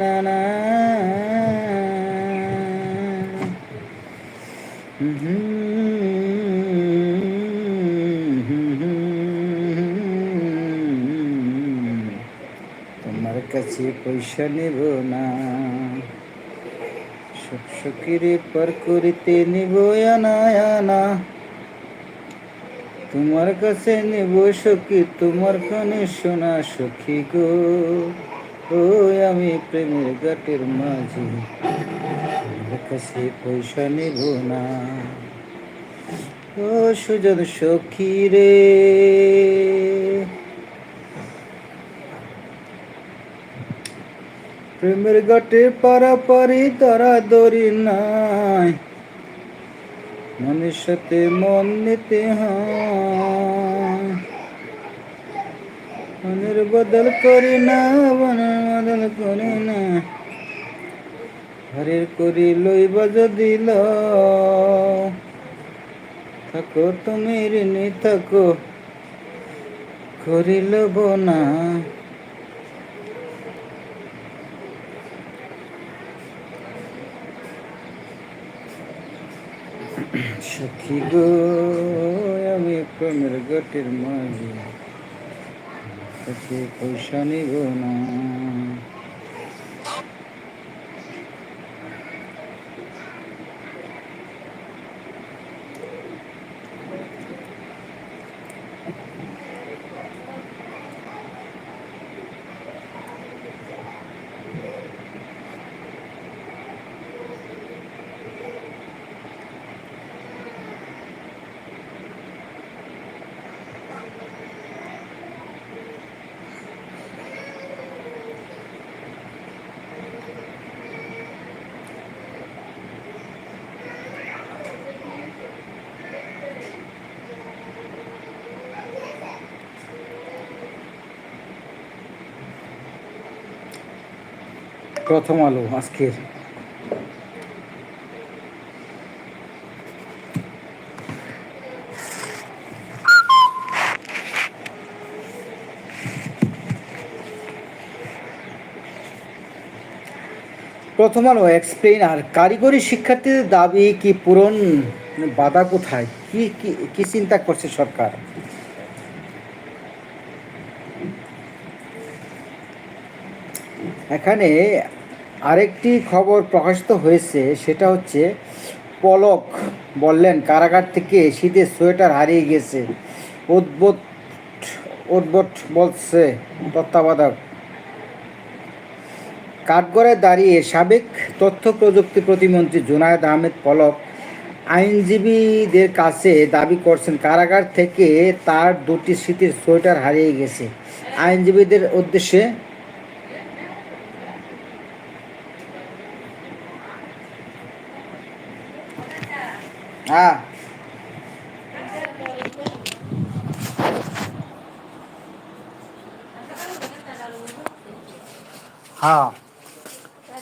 না না তোমার কাছে পয়সা নেব না, সব সখীরে পার করিতে নিব আনা আনা। তোমার কাছে নেব সখী, তোমার কানে শোনা সখী গো। ও আমি প্রেমের ঘাটের মাঝি, তোমার কাছে পয়সা নেব না। ও সুজন সখী রে, প্রেমের ঘাটে পারাপারি দরাদরি নাই, মনের সাথে মন নিতে হয়। মনের বদল করি না, মনের বদল করি না, হরের করি লইবা যদি থাকো তুমি ঋণী থাকো, করি লব না। সখী গো আমি প্রেমের ঘাটের মাঝি, কাছে পয়সা নিব না। প্রথম আলো আজকের প্রথম আলো এক্সপ্লেইন। আর কারিগরি শিক্ষার্থীদের দাবি কি পূরণ, বাধা কোথায়, কি কি কি চিন্তা করছে সরকার? এখানে আরেকটি খবর প্রকাশিত হয়েছে, সেটা হচ্ছে পলক বললেন কারাগার থেকে শীতের সোয়েটার হারিয়ে গেছে। উদ্ভট উদ্ভট বলছে তত্ত্বাবধায়ক। কাঠগড়ায় দাঁড়িয়ে সাবেক তথ্য প্রযুক্তি প্রতিমন্ত্রী জুনায়েদ আহমেদ পলক আইনজীবীদের কাছে দাবি করছেন কারাগার থেকে তার দুটি শীতের সোয়েটার হারিয়ে গেছে। আইনজীবীদের উদ্দেশ্যে হ্যাঁ হ্যাঁ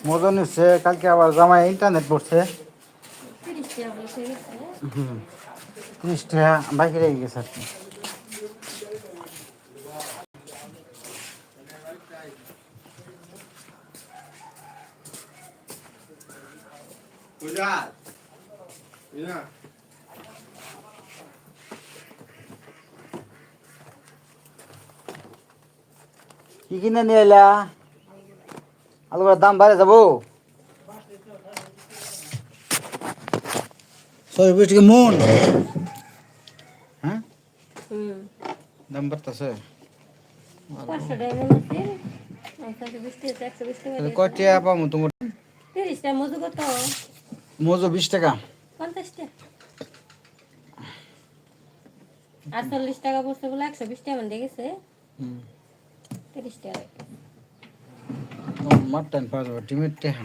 মজা নিচ্ছে, কালকে আবার জামাই ইন্টারনেট পড়ছে। 30 টাকা বাকি রেখে গেছে আর কি। কি কিনে নিয়ে এলা? আলুর দাম বাড়ে যাবো। 120 টাকা মন। হ্যাঁ দাম বাড়তেছে। কয়টা পাবো তোমার? 30 টাকা মজু কত? মজু 20 টাকা। 50 টাকা। 48 টাকা পড়ছে বলে 120 টাকা মন গেছে। 30 টাকা। মাটন পাওয়া যাবে, ডিমের টাকা।